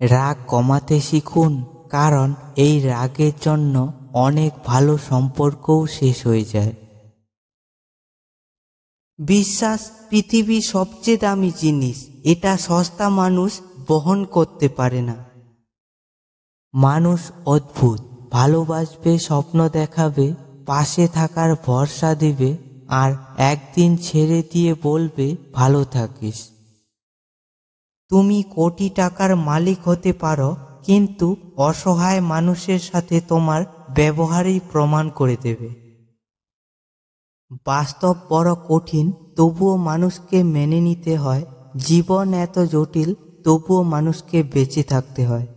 রাগ কমাতে শিখুন, কারণ এই রাগের জন্য অনেক ভালো সম্পর্কও শেষ হয়ে যায়। বিশ্বাস পৃথিবীর সবচেয়ে দামি জিনিস, এটা সস্তা মানুষ বহন করতে পারে না। মানুষ অদ্ভুত, ভালোবাসবে, স্বপ্ন দেখাবে, পাশে থাকার ভরসা দিবে, আর একদিন ছেড়ে দিয়ে বলবে ভালো থাকিস। তুমি কোটি টাকার মালিক হতে পারো, কিন্তু অসহায় মানুষের সাথে তোমার ব্যবহারই প্রমাণ করে দেবে। বাস্তব বড় কঠিন, তবুও মানুষকে মেনে নিতে হয়। জীবন এত জটিল, তবুও মানুষকে বেঁচে থাকতে হয়।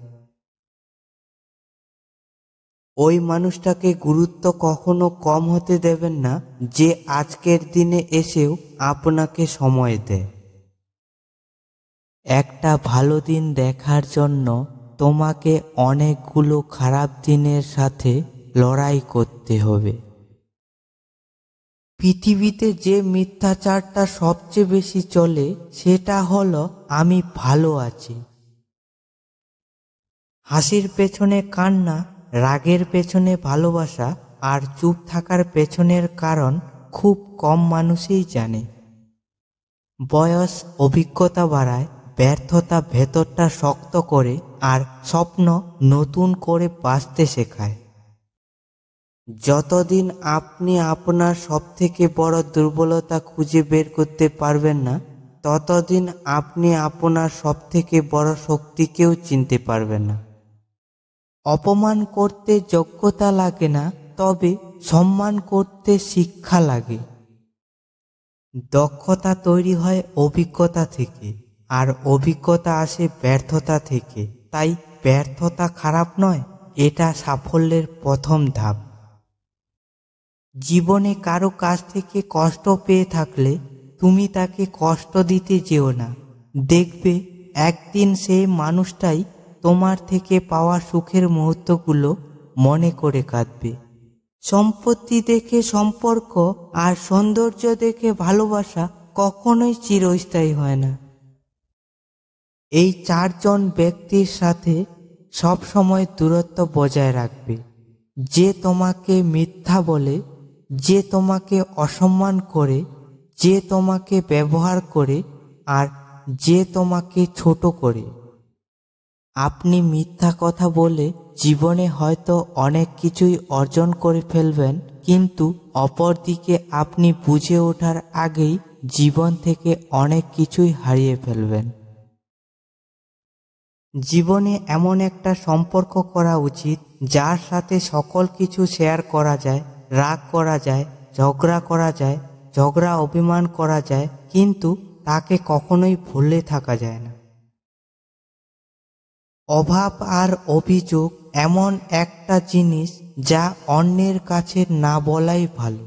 ওই মানুষটাকে গুরুত্ব কখনো কম হতে দেবেন না, যে আজকের দিনে এসেও আপনাকে সময় দেয়। একটা ভালো দিন দেখার জন্য তোমাকে অনেকগুলো খারাপ দিনের সাথে লড়াই করতে হবে। পৃথিবীতে যে মিথ্যাচারটা সবচেয়ে বেশি চলে, সেটা হলো আমি ভালো আছি। হাসির পেছনে কান্না, রাগের পেছনে ভালোবাসা, আর চুপ থাকার পেছনের কারণ খুব কম মানুষই জানে। বয়স অভিজ্ঞতা বাড়ায়, ব্যর্থতা ভেতরটা শক্ত করে, আর স্বপ্ন নতুন করে বাঁচতে শেখায়। যতদিন আপনি আপনার সবথেকে বড় দুর্বলতা খুঁজে বের করতে পারবেন না, ততদিন আপনি আপনার সবথেকে বড় শক্তিকেও চিনতে পারবেন না। অপমান করতে যোগ্যতা লাগে না, তবে সম্মান করতে শিক্ষা লাগে। দক্ষতা তৈরি হয় অভিজ্ঞতা থেকে, আর অভিজ্ঞতা আসে ব্যর্থতা থেকে। তাই ব্যর্থতা খারাপ নয়, এটা সাফল্যের প্রথম ধাপ। জীবনে কারো কাছ থেকে কষ্ট পেয়ে থাকলে তুমি তাকে কষ্ট দিতে যেও না। দেখবে একদিন সেই মানুষটাই তোমার থেকে পাওয়া সুখের মুহূর্তগুলো মনে করে কাঁদবে। সম্পত্তি দেখে সম্পর্ক আর সৌন্দর্য দেখে ভালোবাসা কখনোই চিরস্থায়ী হয় না। এই চারজন ব্যক্তির সাথে সব সময় দূরত্ব বজায় রাখবে। যে তোমাকে মিথ্যা বলে, যে তোমাকে অসম্মান করে, যে তোমাকে ব্যবহার করে, আর যে তোমাকে ছোট করে। আপনি মিথ্যা কথা বলে জীবনে হয়তো অনেক কিছুই অর্জন করে ফেলবেন, কিন্তু অপরদিকে আপনি বুঝে ওঠার আগেই জীবন থেকে অনেক কিছুই হারিয়ে ফেলবেন। জীবনে এমন একটা সম্পর্ক করা উচিত যার সাথে সকল কিছু শেয়ার করা যায়, রাগ করা যায়, ঝগড়া করা যায়, ঝগড়া অভিমান করা যায়, কিন্তু তাকে কখনোই ভুলে থাকা যায় না। অভাব আর অভিযোগ এমন একটা জিনিস যা অন্যের কাছে না বলাই ভালো।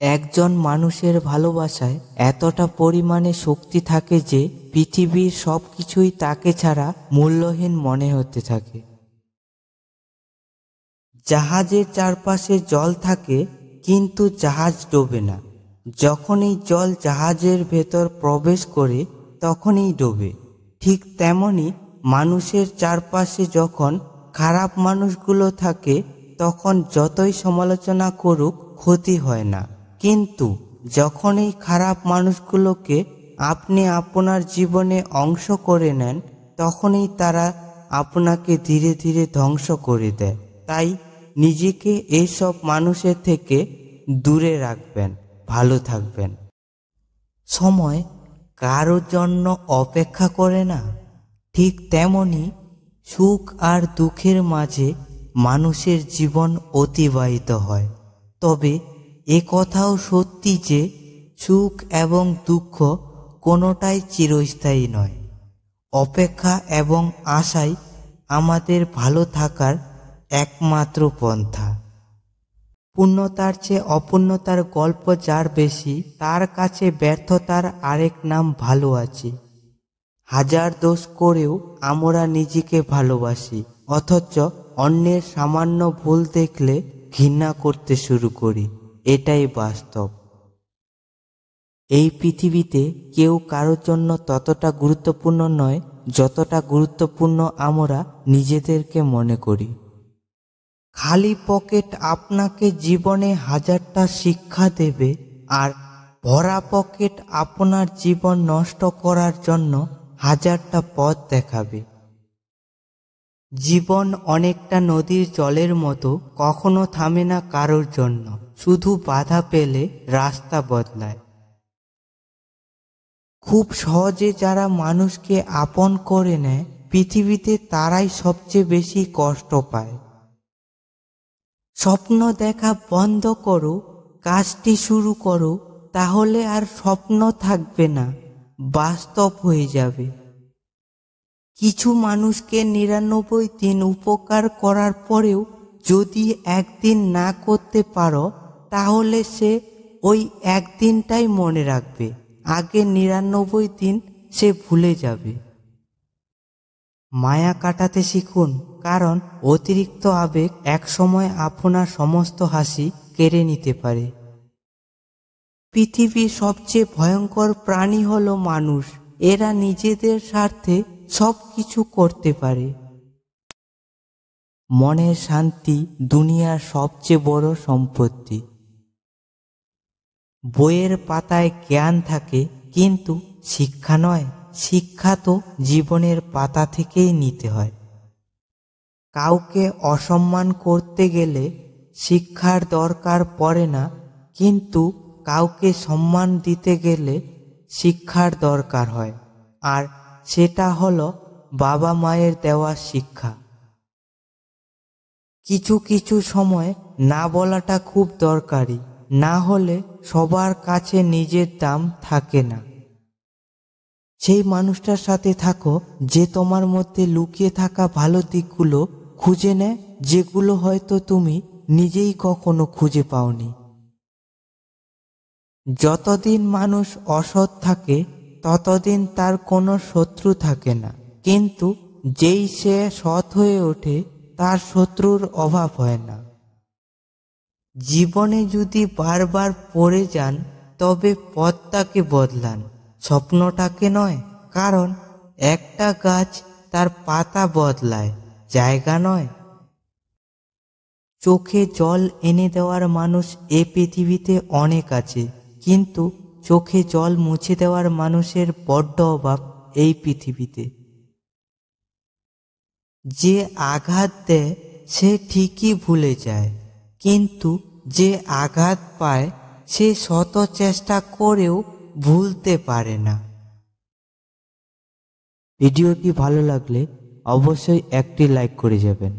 একজন মানুষের ভালোবাসায় এতটা পরিমাণে শক্তি থাকে যে পৃথিবীর সব কিছুই তাকে ছাড়া মূল্যহীন মনে হতে থাকে। জাহাজের চারপাশে জল থাকে, কিন্তু জাহাজ ডোবে না। যখনই জল জাহাজের ভেতর প্রবেশ করে তখনই ডোবে। ঠিক তেমনি মানুষের চারপাশে যখন খারাপ মানুষগুলো থাকে, তখন যতই সমালোচনা করুক ক্ষতি হয় না। কিন্তু যখনই খারাপ মানুষগুলোকে আপনি আপনার জীবনে অংশ করে নেন, তখনই তারা আপনাকে ধীরে ধীরে ধ্বংস করে দেয়। তাই নিজেকে এইসব মানুষের থেকে দূরে রাখবেন, ভালো থাকবেন। সময় কারোর জন্য অপেক্ষা করে না, ঠিক তেমনি সুখ আর দুঃখের মাঝে মানুষের জীবন অতিবাহিত হয়। তবে এ কথাও সত্যি যে সুখ এবং দুঃখ কোনোটাই চিরস্থায়ী নয়। অপেক্ষা এবং আশাই আমাদের ভালো থাকার একমাত্র পন্থা। পূর্ণতার চেয়ে অপূর্ণতার গল্প যার বেশি, তার কাছে ব্যর্থতার আরেক নাম ভালো আছি। হাজার দোষ করেও আমরা নিজেকে ভালোবাসি, অথচ অন্যের সামান্য ভুল দেখলে ঘৃণা করতে শুরু করি। এটাই বাস্তব। এই পৃথিবীতে কেউ কারোর জন্য ততটা গুরুত্বপূর্ণ নয় যতটা গুরুত্বপূর্ণ আমরা নিজেদেরকে মনে করি। খালি পকেট আপনাকে জীবনে হাজারটা শিক্ষা দেবে, আর ভরা পকেট আপনার জীবন নষ্ট করার জন্য হাজারটা পথ দেখাবে। জীবন অনেকটা নদীর জলের মতো, কখনো থামে না কারোর জন্য, শুধু বাধা পেলে রাস্তা বদলায়। খুব সহজে যারা মানুষকে আপন করে নেয়, পৃথিবীতে তারাই সবচেয়ে বেশি কষ্ট পায়। স্বপ্ন দেখা বন্ধ করো, কাজটি শুরু করো, তাহলে আর স্বপ্ন থাকবে না, বাস্তব হয়ে যাবে। কিছু মানুষকে ৯৯ দিন উপকার করার পরেও যদি একদিন না করতে পারো, তাহলে সে ওই একদিনটাই মনে রাখবে, আগে ৯৯ দিন সে ভুলে যাবে। মায়া কাটাতে শিখুন, কারণ অতিরিক্ত আবেগ একসময় আপনার সমস্ত হাসি কেড়ে নিতে পারে। পৃথিবীর সবচেয়ে ভয়ঙ্কর প্রাণী হলো মানুষ। এরা নিজেদের স্বার্থে সব কিছু করতে পারে। মনের শান্তি দুনিয়ার সবচেয়ে বড় সম্পত্তি। বইয়ের পাতায় জ্ঞান থাকে, কিন্তু শিক্ষা নয়। শিক্ষা তো জীবনের পাতা থেকেই নিতে হয়। কাউকে অসম্মান করতে গেলে শিক্ষার দরকার পড়ে না, কিন্তু কাউকে সম্মান দিতে গেলে শিক্ষার দরকার হয়, আর সেটা হলো বাবা মায়ের দেওয়া শিক্ষা। কিছু কিছু সময় না বলাটা খুব দরকারি, না হলে সবার কাছে নিজের দাম থাকে না। সেই মানুষটার সাথে থাকো যে তোমার মধ্যে লুকিয়ে থাকা ভালো দিকগুলো খুঁজে নেয়, যেগুলো হয়তো তুমি নিজেই কখনো খুঁজে পাওনি। যতদিন মানুষ অসৎ থাকে, ততদিন তার কোনো শত্রু থাকে না, কিন্তু যেই সে সৎ হয়ে ওঠে, তার শত্রুর অভাব হয় না। জীবনে যদি বারবার পড়ে যান, তবে পথটাকে বদলান, স্বপ্নটাকে নয়। কারণ একটা গাছ তার পাতা বদলায়, জায়গা নয়। চোখে জল এনে দেওয়ার মানুষ এ পৃথিবীতে অনেক আছে, কিন্তু চোখে জল মুছে দেওয়ার মানুষের বড্ড অভাব এই পৃথিবীতে। যে আঘাত দেয় সে ঠিকই ভুলে যায়, কিন্তু যে আঘাত পায় সে শত চেষ্টা করেও ভুলতে পারে না। ভিডিওটি ভালো লাগলে অবশ্যই একটি লাইক করে যাবেন।